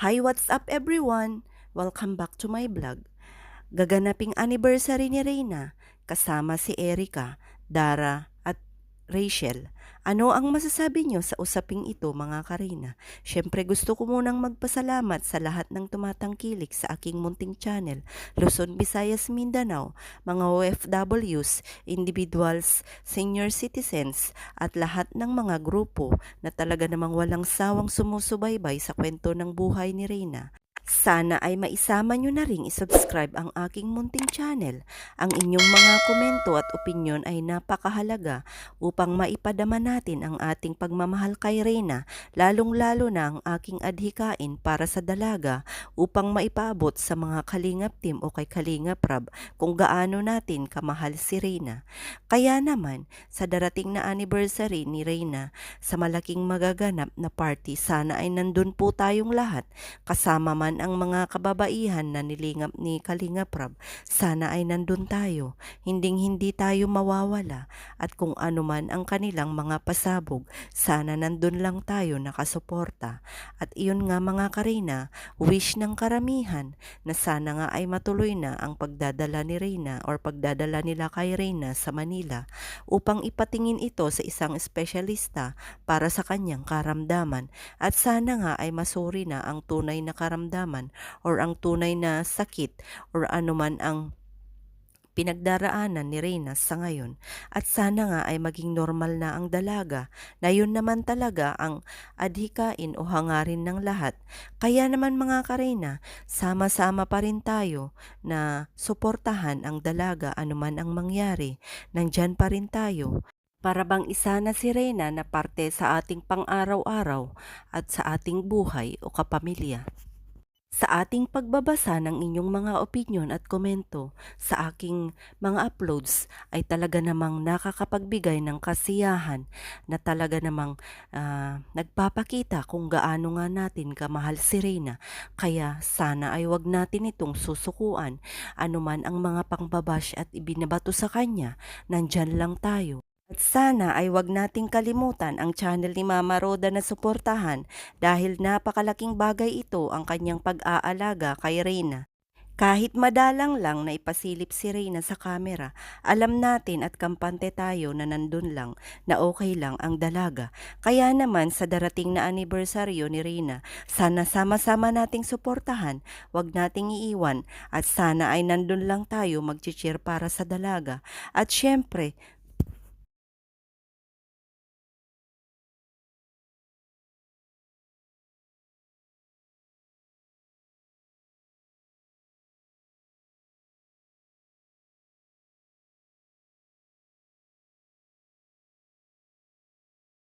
Hi, what's up everyone? Welcome back to my vlog. Gaganaping anniversary ni Reyna kasama si Erica, Dara at Rachel. Ano ang masasabi nyo sa usaping ito mga Karina? Syempre gusto ko munang magpasalamat sa lahat ng tumatangkilik sa aking munting channel, Luzon, Visayas, Mindanao, mga OFWs, individuals, senior citizens at lahat ng mga grupo na talaga namang walang sawang sumusubaybay sa kwento ng buhay ni Reyna. Sana ay maisama nyo na ring isubscribe ang aking munting channel. Ang inyong mga komento at opinyon ay napakahalaga upang maipadama natin ang ating pagmamahal kay Reyna, lalong-lalo na ang aking adhikain para sa dalaga upang maipaabot sa mga Kalingap team o kay Kalingap Rab kung gaano natin kamahal si Reyna. Kaya naman, sa darating na anniversary ni Reyna, sa malaking magaganap na party, sana ay nandun po tayong lahat kasama man ang mga kababaihan na nilingap ni Kalingap Rab. Sana ay nandun tayo, hinding-hindi tayo mawawala at kung ano man ang kanilang mga pasabog, sana nandun lang tayo nakasuporta. At iyon nga mga Karina, wish ng karamihan na sana nga ay matuloy na ang pagdadala ni Reyna or pagdadala nila kay Reyna sa Manila upang ipatingin ito sa isang espesyalista para sa kanyang karamdaman at sana nga ay masuri na ang tunay na karamdaman or ang tunay na sakit or anuman ang pinagdaraanan ni Reyna sa ngayon at sana nga ay maging normal na ang dalaga na yun naman talaga ang adhikain o hangarin ng lahat. Kaya naman mga Karina, sama-sama pa rin tayo na suportahan ang dalaga anuman ang mangyari. Nandyan pa rin tayo para bang isa na si Reyna na parte sa ating pang-araw-araw at sa ating buhay o kapamilya. Sa ating pagbabasa ng inyong mga opinyon at komento sa aking mga uploads ay talaga namang nakakapagbigay ng kasiyahan na talaga namang nagpapakita kung gaano nga natin kamahal si Reyna. Kaya sana ay wag natin itong susukuan. Anuman ang mga pangbabash at ibinabato sa kanya, nandyan lang tayo. At sana ay wag nating kalimutan ang channel ni Mama Roda na suportahan dahil napakalaking bagay ito ang kanyang pag-aalaga kay Reyna. Kahit madalang lang na ipasilip si Reyna sa kamera, alam natin at kampante tayo na nandun lang, na okay lang ang dalaga. Kaya naman sa darating na anibersaryo ni Reyna, sana sama-sama nating suportahan, wag nating iiwan, at sana ay nandun lang tayo mag-cheer para sa dalaga. At syempre,